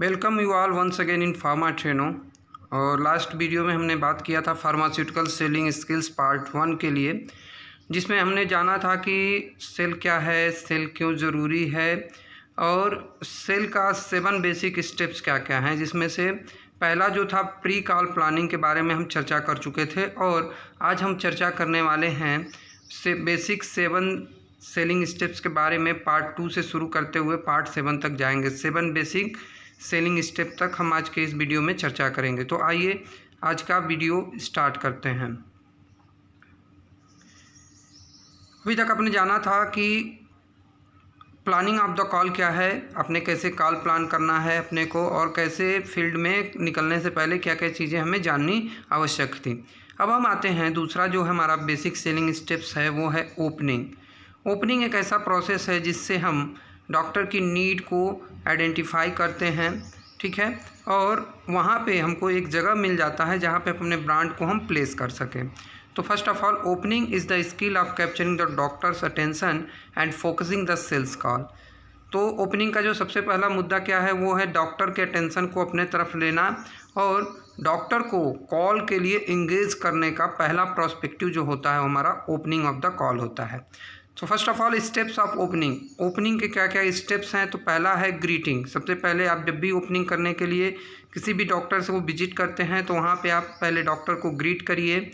Welcome you all once again in pharma Treno. और last video में हमने बात किया था फार्मास्यूटिकल सेलिंग स्किल्स पार्ट 1 के लिए, जिसमें हमने जाना था कि सेल क्या है, सेल क्यों ज़रूरी है और सेल का 7 बेसिक स्टेप्स क्या क्या हैं, जिसमें से पहला जो था प्री कॉल प्लानिंग के बारे में हम चर्चा कर चुके थे। और आज हम चर्चा करने वाले हैं बेसिक 7 सेलिंग स्टेप्स के बारे में। पार्ट 2 से शुरू करते हुए पार्ट 7 तक जाएंगे। 7 बेसिक सेलिंग स्टेप तक हम आज के इस वीडियो में चर्चा करेंगे। तो आइए आज का वीडियो स्टार्ट करते हैं। अभी तक आपने जाना था कि प्लानिंग ऑफ द कॉल क्या है, आपने कैसे कॉल प्लान करना है अपने को, और कैसे फील्ड में निकलने से पहले क्या क्या चीज़ें हमें जाननी आवश्यक थी। अब हम आते हैं दूसरा जो हमारा बेसिक सेलिंग स्टेप्स है, वो है ओपनिंग। ओपनिंग एक ऐसा प्रोसेस है जिससे हम डॉक्टर की नीड को आइडेंटिफाई करते हैं, ठीक है, और वहाँ पे हमको एक जगह मिल जाता है जहाँ पे अपने ब्रांड को हम प्लेस कर सकें। तो first of all opening is the skill of capturing the doctor's attention and focusing the sales call. तो ओपनिंग का जो सबसे पहला मुद्दा क्या है, वो है डॉक्टर के अटेंशन को अपने तरफ लेना और डॉक्टर को कॉल के लिए इंगेज करने का पहला प्रोस्पेक्टिव जो होता है हमारा ओपनिंग ऑफ द कॉल होता है। तो first of all steps of opening. Opening के क्या क्या स्टेप्स हैं, तो पहला है ग्रीटिंग। सबसे पहले आप जब भी ओपनिंग करने के लिए किसी भी डॉक्टर से वो विजिट करते हैं तो वहाँ पे आप पहले डॉक्टर को ग्रीट करिए,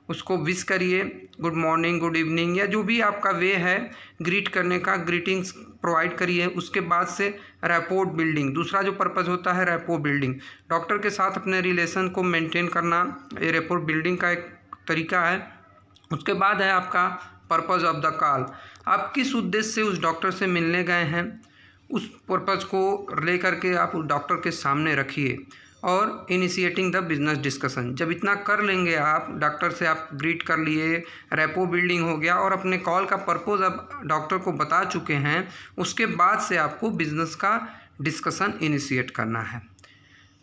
उसको विश करिए, गुड मॉर्निंग, गुड इवनिंग, या जो भी आपका वे है ग्रीट करने का, ग्रीटिंग्स प्रोवाइड करिए। उसके बाद से रैपोर्ट बिल्डिंग, दूसरा जो पर्पज़ होता है रैपोर्ट बिल्डिंग, डॉक्टर के साथ अपने रिलेशन को मेंटेन करना, ये रैपोर्ट बिल्डिंग का एक तरीका है। उसके बाद है आपका पर्पज़ ऑफ द कॉल। आप किस उद्देश्य से उस डॉक्टर से मिलने गए हैं, उस पर्पज़ को ले करके आप उस डॉक्टर के सामने रखिए। और इनिशिएटिंग द बिजनेस डिस्कशन, जब इतना कर लेंगे आप, डॉक्टर से आप ग्रीट कर लिए, रैपो बिल्डिंग हो गया और अपने कॉल का पर्पज़ आप डॉक्टर को बता चुके हैं, उसके बाद से आपको बिजनेस का डिस्कशन इनिशिएट करना है।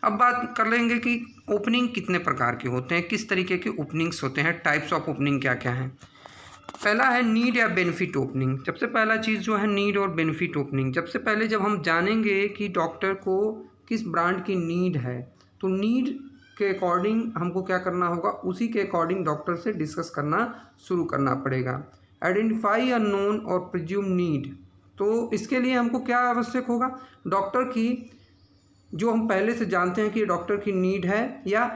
अब बात कर लेंगे कि ओपनिंग कितने प्रकार के होते हैं, किस तरीके के ओपनिंग्स होते हैं, टाइप्स ऑफ ओपनिंग क्या क्या हैं। पहला है नीड या बेनिफिट ओपनिंग। सबसे पहला चीज़ जो है नीड और बेनिफिट ओपनिंग। सबसे पहले जब हम जानेंगे कि डॉक्टर को किस ब्रांड की नीड है, तो नीड के अकॉर्डिंग हमको क्या करना होगा, उसी के अकॉर्डिंग डॉक्टर से डिस्कस करना शुरू करना पड़ेगा। आइडेंटिफाई अ नोन और प्रिज्यूम नीड, तो इसके लिए हमको क्या आवश्यक होगा, डॉक्टर की जो हम पहले से जानते हैं कि डॉक्टर की नीड है या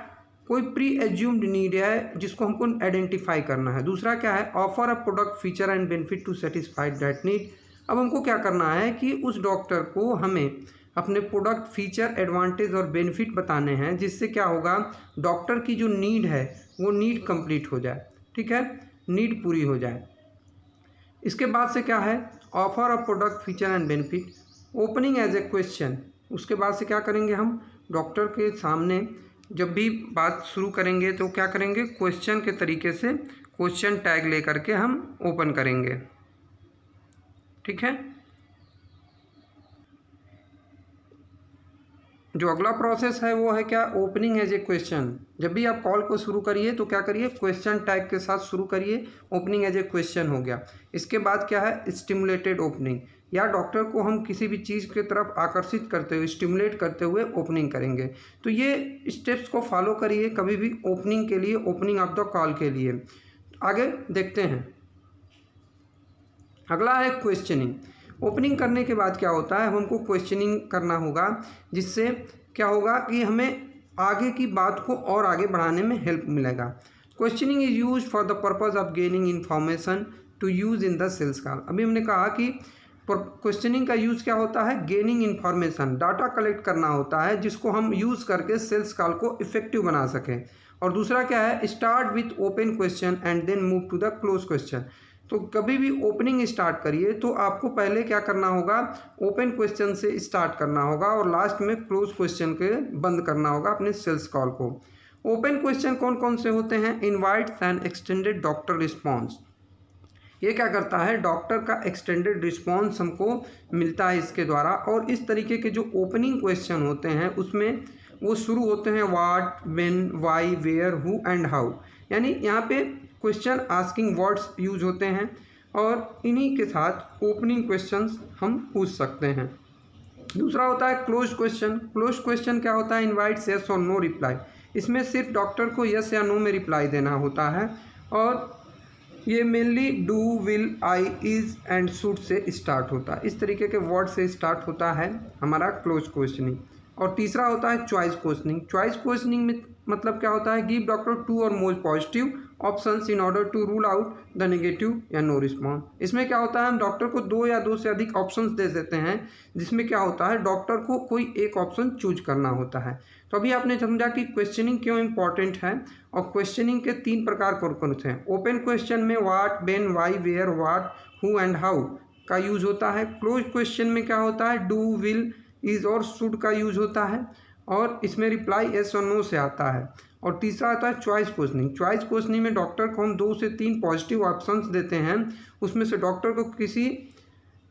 कोई प्री एज्यूम्ड नीड है जिसको हमको आइडेंटिफाई करना है। दूसरा क्या है, offer a product feature and benefit to satisfy that need. अब हमको क्या करना है कि उस डॉक्टर को हमें अपने प्रोडक्ट फीचर, एडवांटेज और बेनिफिट बताने हैं, जिससे क्या होगा, डॉक्टर की जो नीड है वो नीड कंप्लीट हो जाए, ठीक है, नीड पूरी हो जाए। इसके बाद से क्या है, offer a product feature and benefit, opening as a question. उसके बाद से क्या करेंगे, हम डॉक्टर के सामने जब भी बात शुरू करेंगे तो क्या करेंगे, क्वेश्चन के तरीके से क्वेश्चन टैग ले करके हम ओपन करेंगे, ठीक है। जो अगला प्रोसेस है वो है क्या, ओपनिंग एज ए क्वेश्चन। जब भी आप कॉल को शुरू करिए तो क्या करिए, क्वेश्चन टैग के साथ शुरू करिए, ओपनिंग एज ए क्वेश्चन हो गया। इसके बाद क्या है, स्टिमुलेटेड ओपनिंग, या डॉक्टर को हम किसी भी चीज़ की तरफ आकर्षित करते हुए, स्टिमुलेट करते हुए ओपनिंग करेंगे। तो ये स्टेप्स को फॉलो करिए कभी भी ओपनिंग के लिए, ओपनिंग ऑफ द कॉल के लिए। आगे देखते हैं, अगला है क्वेश्चनिंग। ओपनिंग करने के बाद क्या होता है, हमको क्वेश्चनिंग करना होगा, जिससे क्या होगा कि हमें आगे की बात को और आगे बढ़ाने में हेल्प मिलेगा। Questioning is use for the purpose of gaining information to use in the sales call. अभी हमने कहा कि क्वेश्चनिंग का यूज़ क्या होता है, गेनिंग इन्फॉर्मेशन, डाटा कलेक्ट करना होता है, जिसको हम यूज़ करके सेल्स कॉल को इफेक्टिव बना सकें। और दूसरा क्या है, start with open question and then move to the close question. तो कभी भी ओपनिंग स्टार्ट करिए तो आपको पहले क्या करना होगा, ओपन क्वेश्चन से स्टार्ट करना होगा और लास्ट में क्लोज क्वेश्चन के बंद करना होगा अपने सेल्स कॉल को। ओपन क्वेश्चन कौन कौन से होते हैं, invites and extended doctor response. ये क्या करता है, डॉक्टर का एक्सटेंडेड रिस्पॉन्स हमको मिलता है इसके द्वारा। और इस तरीके के जो ओपनिंग क्वेश्चन होते हैं उसमें वो शुरू होते हैं what, when, why, where, who and how, यानी यहाँ पे क्वेश्चन आस्किंग वर्ड्स यूज होते हैं और इन्हीं के साथ ओपनिंग क्वेश्चंस हम पूछ सकते हैं। दूसरा होता है क्लोज क्वेश्चन। क्लोज क्वेश्चन क्या होता है? इनवाइट्स यस और नो रिप्लाई। इसमें सिर्फ डॉक्टर को यस या नो में रिप्लाई देना होता है और ये mainly do, will, I, is and should say start होता है। इस तरीके के वर्ड से स्टार्ट होता है हमारा क्लोज क्वेश्चनिंग। और तीसरा होता है चॉइस क्वेश्चनिंग। चॉइस क्वेश्चनिंग में मतलब क्या होता है? गिव डॉक्टर 2 और more positive options in order to rule out the negative या नो रिस्पॉन्स। इसमें क्या होता है? हम डॉक्टर को 2 या 2 से अधिक ऑप्शंस दे देते हैं, जिसमें क्या होता है डॉक्टर को कोई एक ऑप्शन चूज करना होता है। तो अभी आपने समझा कि क्वेश्चनिंग क्यों इंपॉर्टेंट है और क्वेश्चनिंग के 3 प्रकार कौन से हैं। ओपन क्वेश्चन में what, when, why, where, what, who and how का यूज होता है। क्लोज क्वेश्चन में क्या होता है? डू, विल, इज और शुड का यूज होता है और इसमें रिप्लाई यस और नो से आता है। और तीसरा आता है चॉइस क्वेश्चनिंग। चॉइस क्वेश्चनिंग में डॉक्टर को हम 2 से 3 पॉजिटिव ऑप्शंस देते हैं, उसमें से डॉक्टर को किसी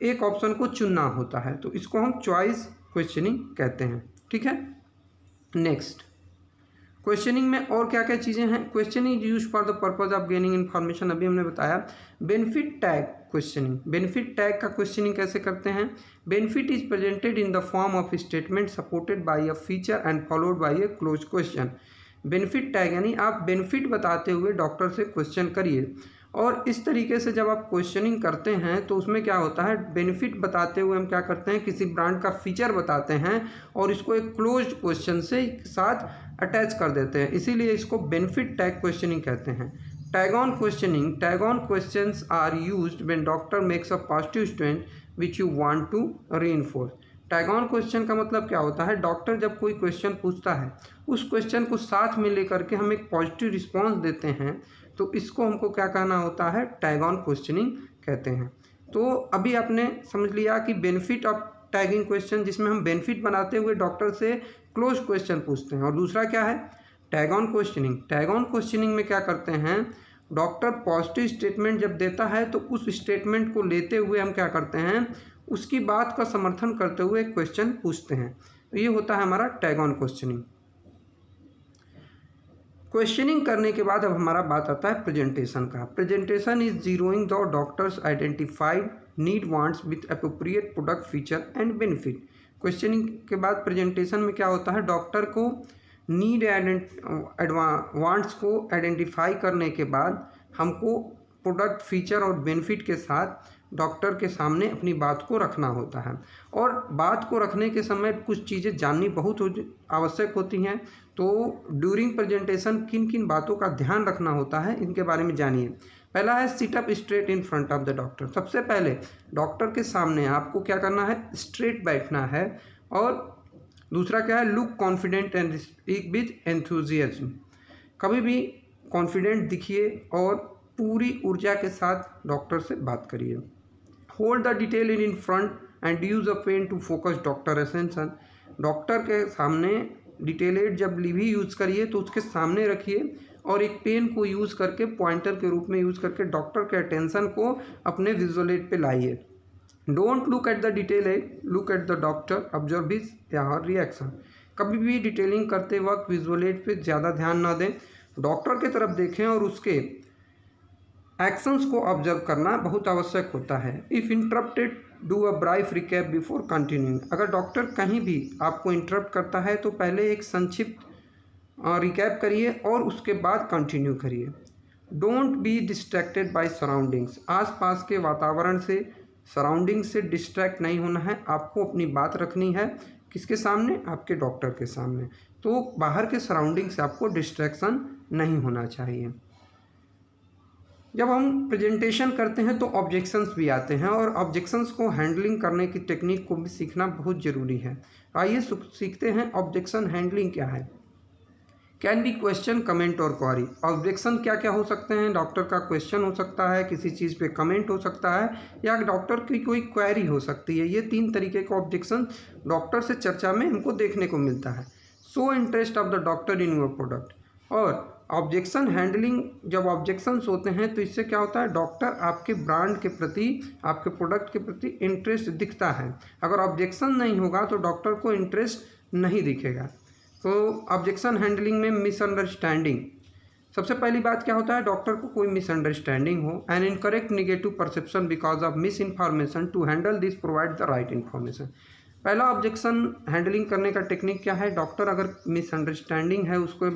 एक ऑप्शन को चुनना होता है, तो इसको हम चॉइस क्वेश्चनिंग कहते हैं। ठीक है। नेक्स्ट, क्वेश्चनिंग में और क्या क्या चीज़ें हैं? Questioning use for the purpose of gaining information. अभी हमने बताया। Benefit tag questioning. Benefit tag का क्वेश्चनिंग कैसे करते हैं? Benefit is presented in the form of statement supported by a feature and followed by a close question. Benefit tag यानी आप benefit बताते हुए डॉक्टर से क्वेश्चन करिए और इस तरीके से जब आप क्वेश्चनिंग करते हैं तो उसमें क्या होता है? बेनिफिट बताते हुए हम क्या करते हैं? किसी ब्रांड का फीचर बताते हैं और इसको एक क्लोज्ड क्वेश्चन से साथ अटैच कर देते हैं, इसीलिए इसको बेनिफिट टैग क्वेश्चनिंग कहते हैं। Tag on questioning. Tag on questions are used when doctor makes a positive statement which you want to reinforce. Tag on question का मतलब क्या होता है? डॉक्टर जब कोई क्वेश्चन पूछता है, उस क्वेश्चन को साथ में लेकर के हम एक पॉजिटिव रिस्पॉन्स देते हैं, तो इसको हमको क्या कहना होता है? टैग ऑन क्वेश्चनिंग कहते हैं। तो अभी आपने समझ लिया कि बेनिफिट ऑफ टैगिंग क्वेश्चन, जिसमें हम बेनिफिट बनाते हुए डॉक्टर से क्लोज क्वेश्चन पूछते हैं, और दूसरा क्या है? Tag on questioning. Tag on questioning में क्या करते हैं? डॉक्टर पॉजिटिव स्टेटमेंट जब देता है तो उस स्टेटमेंट को लेते हुए हम क्या करते हैं? उसकी बात का समर्थन करते हुए क्वेश्चन पूछते हैं। तो ये होता है हमारा टैग ऑन क्वेश्चनिंग। क्वेश्चनिंग करने के बाद अब हमारा बात आता है प्रेजेंटेशन का। Presentation is zeroing the doctors identified need wants with appropriate product feature and benefit. Questioning के बाद प्रेजेंटेशन में क्या होता है? डॉक्टर को नीड वांट्स को आइडेंटिफाई करने के बाद हमको प्रोडक्ट फीचर और बेनिफिट के साथ डॉक्टर के सामने अपनी बात को रखना होता है। और बात को रखने के समय कुछ चीज़ें जाननी बहुत आवश्यक होती हैं। तो ड्यूरिंग प्रेजेंटेशन किन किन बातों का ध्यान रखना होता है, इनके बारे में जानिए। पहला है sit up straight in front of the doctor. सबसे पहले डॉक्टर के सामने आपको क्या करना है? स्ट्रेट बैठना है। और दूसरा क्या है? Look confident and speak with enthusiasm. कभी भी कॉन्फिडेंट दिखिए और पूरी ऊर्जा के साथ डॉक्टर से बात करिए। Hold the detail in front and use a pen to focus doctor attention. Doctor के सामने डिटेलेड जब भी यूज़ करिए तो उसके सामने रखिए और एक पेन को यूज़ करके पॉइंटर के रूप में यूज़ करके डॉक्टर के अटेंशन को अपने विजुअलेट पे लाइए। Don't look at the detailed, look at the doctor, observe his या हर रिएक्शन। कभी भी डिटेलिंग करते वक्त विजुअलेट पे ज़्यादा ध्यान ना दें, डॉक्टर की तरफ देखें और उसके एक्शंस को ऑब्जर्व करना बहुत आवश्यक होता है। If interrupted do a brief recap before continuing. अगर डॉक्टर कहीं भी आपको इंटरप्ट करता है तो पहले एक संक्षिप्त रिकैप करिए और उसके बाद कंटिन्यू करिए। Don't be distracted by surroundings. आसपास के वातावरण से, सराउंडिंग से डिस्ट्रैक्ट नहीं होना है। आपको अपनी बात रखनी है किसके सामने? आपके डॉक्टर के सामने। तो बाहर के सराउंडिंग से आपको डिस्ट्रैक्शन नहीं होना चाहिए। जब हम प्रेजेंटेशन करते हैं तो ऑब्जेक्शंस भी आते हैं और ऑब्जेक्शंस को हैंडलिंग करने की टेक्निक को भी सीखना बहुत ज़रूरी है। आइए सीखते हैं ऑब्जेक्शन हैंडलिंग क्या है। कैन बी क्वेश्चन, कमेंट और क्वारी। ऑब्जेक्शन क्या क्या हो सकते हैं? डॉक्टर का क्वेश्चन हो सकता है, किसी चीज़ पे कमेंट हो सकता है, या डॉक्टर की कोई क्वेरी हो सकती है। ये 3 तरीके के ऑब्जेक्शन डॉक्टर से चर्चा में हमको देखने को मिलता है। Show interest of the doctor in your product. और ऑब्जेक्शन हैंडलिंग, जब ऑब्जेक्शंस होते हैं तो इससे क्या होता है? डॉक्टर आपके ब्रांड के प्रति, आपके प्रोडक्ट के प्रति इंटरेस्ट दिखता है। अगर ऑब्जेक्शन नहीं होगा तो डॉक्टर को इंटरेस्ट नहीं दिखेगा। तो ऑब्जेक्शन हैंडलिंग में मिसअंडरस्टैंडिंग। सबसे पहली बात क्या होता है? डॉक्टर को कोई मिसअंडरस्टैंडिंग हो, an incorrect negative perception because of misinformation, to handle this provide the right information. पहला ऑब्जेक्शन हैंडलिंग करने का टेक्निक क्या है, डॉक्टर अगर मिसअंडरस्टैंडिंग है, उसको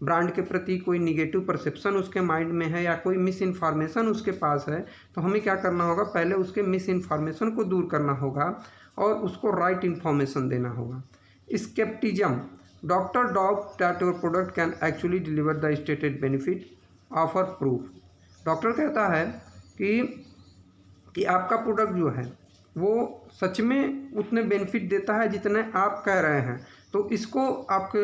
ब्रांड के प्रति कोई निगेटिव परसेप्शन उसके माइंड में है या कोई मिस इन्फॉर्मेशन उसके पास है, तो हमें क्या करना होगा, पहले उसके मिस इन्फॉर्मेशन को दूर करना होगा और उसको राइट इन्फॉर्मेशन देना होगा। Scepticism, doctor doubt that your product can actually deliver the stated benefit, offer proof. Doctor कहता है कि आपका प्रोडक्ट जो है वो सच में उतने बेनिफिट देता है जितने आप कह रहे हैं, तो इसको आपको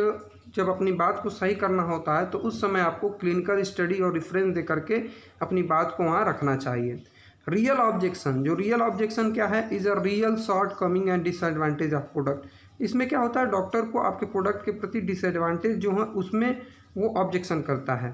जब अपनी बात को सही करना होता है तो उस समय आपको क्लिनिकल स्टडी और रेफरेंस दे करके अपनी बात को वहाँ रखना चाहिए। रियल ऑब्जेक्शन, जो रियल ऑब्जेक्शन क्या है, is a real short coming and disadvantage of product. इसमें क्या होता है, डॉक्टर को आपके प्रोडक्ट के प्रति डिसएडवांटेज जो है उसमें वो ऑब्जेक्शन करता है।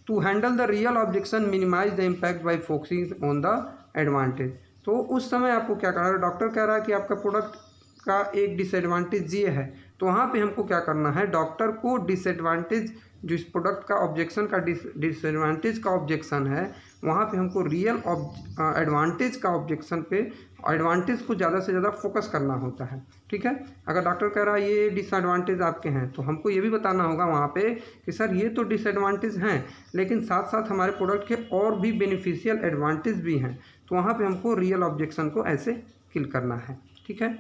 To handle the real objection minimise the impact by focusing on the advantage. तो उस समय आपको क्या करना है, डॉक्टर कह रहा है कि आपका प्रोडक्ट का एक डिसएडवांटेज ये है, तो वहाँ पे हमको क्या करना है, डॉक्टर को डिसएडवांटेज जो इस प्रोडक्ट का ऑब्जेक्शन का डिसएडवांटेज का ऑब्जेक्शन है, वहाँ पे हमको रियल एडवांटेज का ऑब्जेक्शन पे एडवांटेज को ज़्यादा से ज़्यादा फोकस करना होता है। ठीक है, अगर डॉक्टर कह रहा है ये डिसएडवांटेज आपके हैं, तो हमको ये भी बताना होगा वहाँ पे कि सर ये तो डिसएडवांटेज हैं, लेकिन साथ साथ हमारे प्रोडक्ट के और भी बेनिफिशियल एडवांटेज भी हैं, तो वहाँ पे हमको रियल ऑब्जेक्शन को ऐसे किल करना है। ठीक है।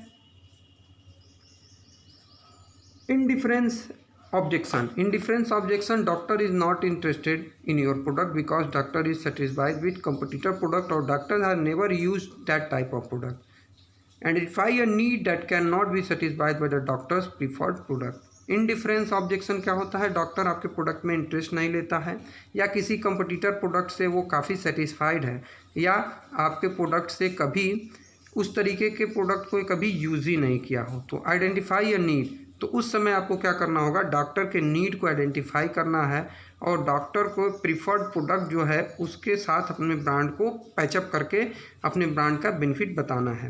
Indifference objection, indifference objection, doctor is not interested in your product because doctor is satisfied with competitor product और doctor have never use that type of product identify a need that can not be satisfied by the doctor's preferred product. Indifference objection क्या होता है, doctor आपके product में interest नहीं लेता है या किसी कंपटीटर प्रोडक्ट से वो काफ़ी सेटिस्फाइड है या आपके प्रोडक्ट से कभी उस तरीके के प्रोडक्ट को कभी यूज़ ही नहीं किया हो। तो आइडेंटिफाई अ नीड, तो उस समय आपको क्या करना होगा, डॉक्टर के नीड को आइडेंटिफाई करना है और डॉक्टर को प्रीफर्ड प्रोडक्ट जो है उसके साथ अपने ब्रांड को पैचअप करके अपने ब्रांड का बेनिफिट बताना है।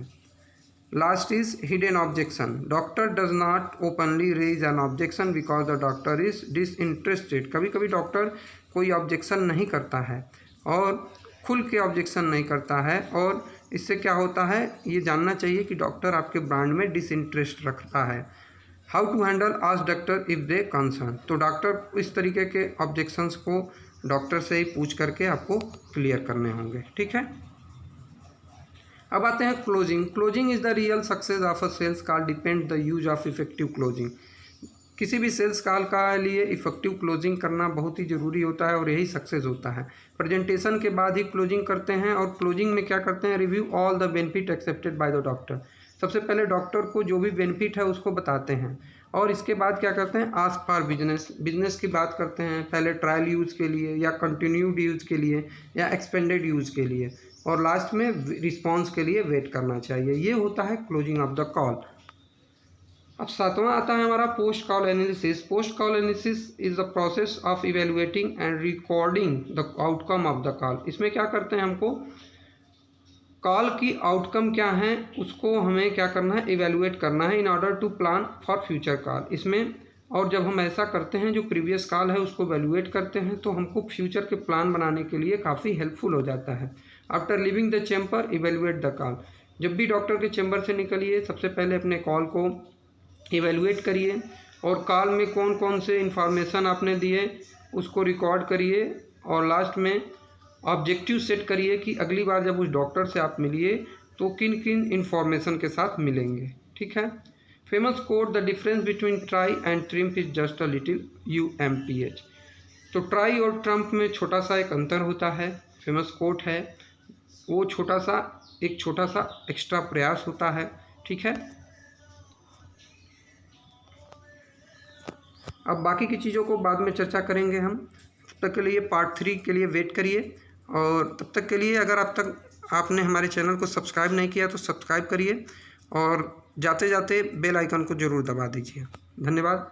Last is hidden objection, doctor does not openly raise an objection because the doctor is disinterested. कभी कभी डॉक्टर कोई ऑब्जेक्शन नहीं करता है और खुल के ऑब्जेक्शन नहीं करता है, और इससे क्या होता है, ये जानना चाहिए कि डॉक्टर आपके ब्रांड में डिसइंटरेस्ट रखता है। How to handle ask doctor if they concern, तो डॉक्टर इस तरीके के ऑब्जेक्शंस को डॉक्टर से ही पूछ करके आपको क्लियर करने होंगे। ठीक है। अब आते हैं closing. Closing is the real success of a sales call, depend the use of effective closing. किसी भी सेल्स कॉल का लिए इफेक्टिव क्लोजिंग करना बहुत ही ज़रूरी होता है और यही सक्सेस होता है। प्रेजेंटेशन के बाद ही क्लोजिंग करते हैं और क्लोजिंग में क्या करते हैं, review all the benefit accepted by the doctor. सबसे पहले डॉक्टर को जो भी बेनिफिट है उसको बताते हैं और इसके बाद क्या करते हैं, आस्क फॉर बिजनेस की बात करते हैं, पहले ट्रायल यूज़ के लिए या कंटिन्यूड यूज़ के लिए या एक्सपेंडेड यूज़ के लिए, और लास्ट में रिस्पॉन्स के लिए वेट करना चाहिए। ये होता है क्लोजिंग ऑफ द कॉल। अब सातवां आता है हमारा post call analysis. Post call analysis is the process of evaluating and recording the outcome of the call. इसमें क्या करते हैं, हमको कॉल की आउटकम क्या है उसको हमें क्या करना है, इवेलुएट करना है in order to plan for future call. इसमें और जब हम ऐसा करते हैं, जो प्रीवियस कॉल है उसको इवेलुएट करते हैं, तो हमको फ्यूचर के प्लान बनाने के लिए काफ़ी हेल्पफुल हो जाता है। After living the chamber evaluate the call, जब भी डॉक्टर के चैम्बर से निकलिए सबसे पहले अपने कॉल को इवेलुएट करिए और कॉल में कौन कौन से इन्फॉर्मेशन आपने दिए उसको रिकॉर्ड करिए और लास्ट में ऑब्जेक्टिव सेट करिए कि अगली बार जब उस डॉक्टर से आप मिलिए तो किन किन इन्फॉर्मेशन के साथ मिलेंगे। ठीक है। Famous quote, the difference between try and triumph is just a little UMPH। तो ट्राई और ट्रम्प में छोटा सा एक अंतर होता है, फेमस कोट है वो छोटा सा एक्स्ट्रा प्रयास होता है। ठीक है। अब बाकी की चीज़ों को बाद में चर्चा करेंगे हम, तब तक के लिए पार्ट 3 के लिए वेट करिए, और तब तक के लिए अगर अब तक आपने हमारे चैनल को सब्सक्राइब नहीं किया तो सब्सक्राइब करिए और जाते जाते बेल आइकन को ज़रूर दबा दीजिए। धन्यवाद।